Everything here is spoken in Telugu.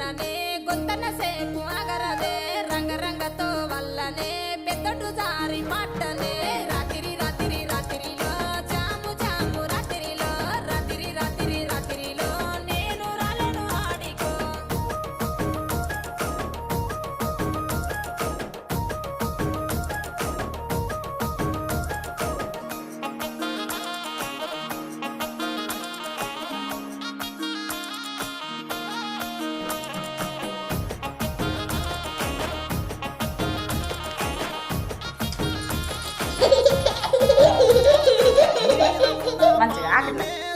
వల్లనే గొంతన సేపు అగరదే రంగరంగతో వల్లనే పెద్దడు జారి పట్టనే రాత్రి రాత్రి రాత్రిలో జాము జాము రాత్రిలో రాత్రి రాత్రి రాత్రిలో నేను రాలను ఆడికో మంచిగా ఆగట్లే